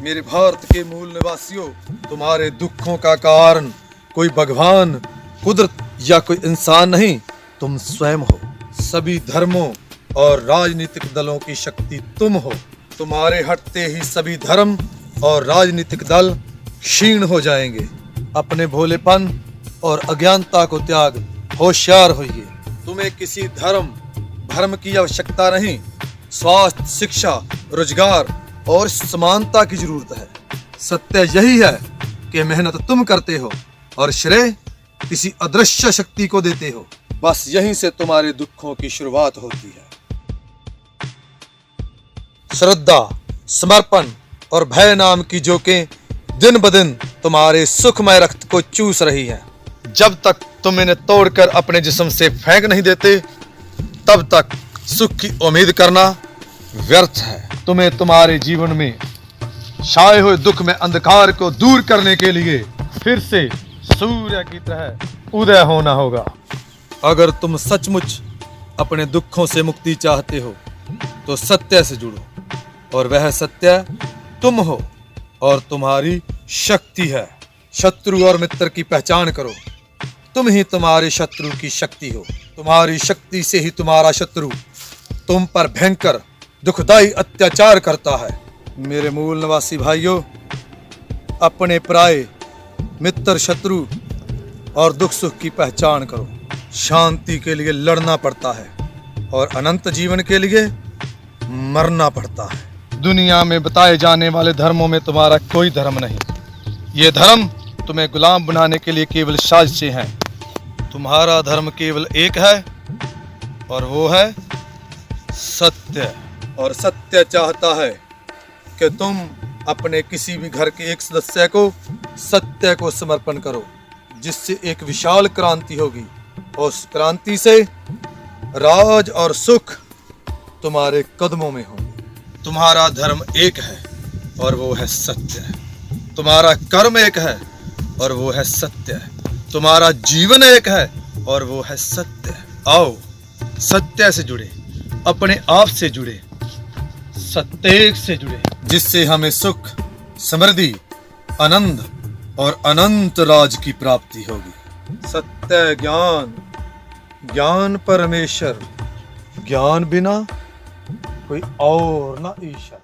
मेरे भारत के मूल निवासियों, तुम्हारे दुखों का कारण कोई भगवान, कुदरत या कोई इंसान नहीं, तुम स्वयं हो। सभी धर्मों और राजनीतिक दलों की शक्ति तुम हो। तुम्हारे हटते ही सभी धर्म और राजनीतिक दल क्षीण हो जाएंगे। अपने भोलेपन और अज्ञानता को त्याग होशियार होइए। तुम्हें किसी धर्म की आवश्यकता नहीं। स्वास्थ्य, शिक्षा, रोजगार और समानता की जरूरत है। सत्य यही है कि मेहनत तुम करते हो और श्रेय किसी अदृश्य शक्ति को देते हो। बस यहीं से तुम्हारे दुखों की शुरुआत होती है। श्रद्धा, समर्पण और भय नाम की जोकें दिन ब दिन तुम्हारे सुखमय रक्त को चूस रही हैं। जब तक तुम इन्हें तोड़कर अपने जिस्म से फेंक नहीं देते, तब तक सुख की उम्मीद करना व्यर्थ है। तुम्हें तुम्हारे जीवन में छाए हुए दुख में अंधकार को दूर करने के लिए फिर से सूर्य की तरह उदय होना होगा। अगर तुम सचमुच अपने दुखों से मुक्ति चाहते हो तो सत्य से जुड़ो, और वह सत्य तुम हो और तुम्हारी शक्ति है। शत्रु और मित्र की पहचान करो। तुम ही तुम्हारे शत्रु की शक्ति हो। तुम्हारी शक्ति से ही तुम्हारा शत्रु तुम पर भयंकर दुखदाई अत्याचार करता है। मेरे मूल निवासी भाइयों, अपने पराये, मित्र, शत्रु और दुख सुख की पहचान करो। शांति के लिए लड़ना पड़ता है और अनंत जीवन के लिए मरना पड़ता है। दुनिया में बताए जाने वाले धर्मों में तुम्हारा कोई धर्म नहीं। ये धर्म तुम्हें गुलाम बनाने के लिए केवल साजिशें हैं। तुम्हारा धर्म केवल एक है और वो है सत्य। और सत्य चाहता है कि तुम अपने किसी भी घर के एक सदस्य को सत्य को समर्पण करो, जिससे एक विशाल क्रांति होगी। और उस क्रांति से राज और सुख तुम्हारे कदमों में होंगे। तुम्हारा धर्म एक है और वो है सत्य। तुम्हारा कर्म एक है और वो है सत्य। तुम्हारा जीवन एक है और वो है सत्य। आओ सत्य से जुड़े, अपने आप से जुड़े, सत्य से जुड़े, जिससे हमें सुख, समृद्धि, आनंद और अनंत राज की प्राप्ति होगी। सत्य ज्ञान, ज्ञान परमेश्वर, ज्ञान बिना कोई और ना ईश्वर।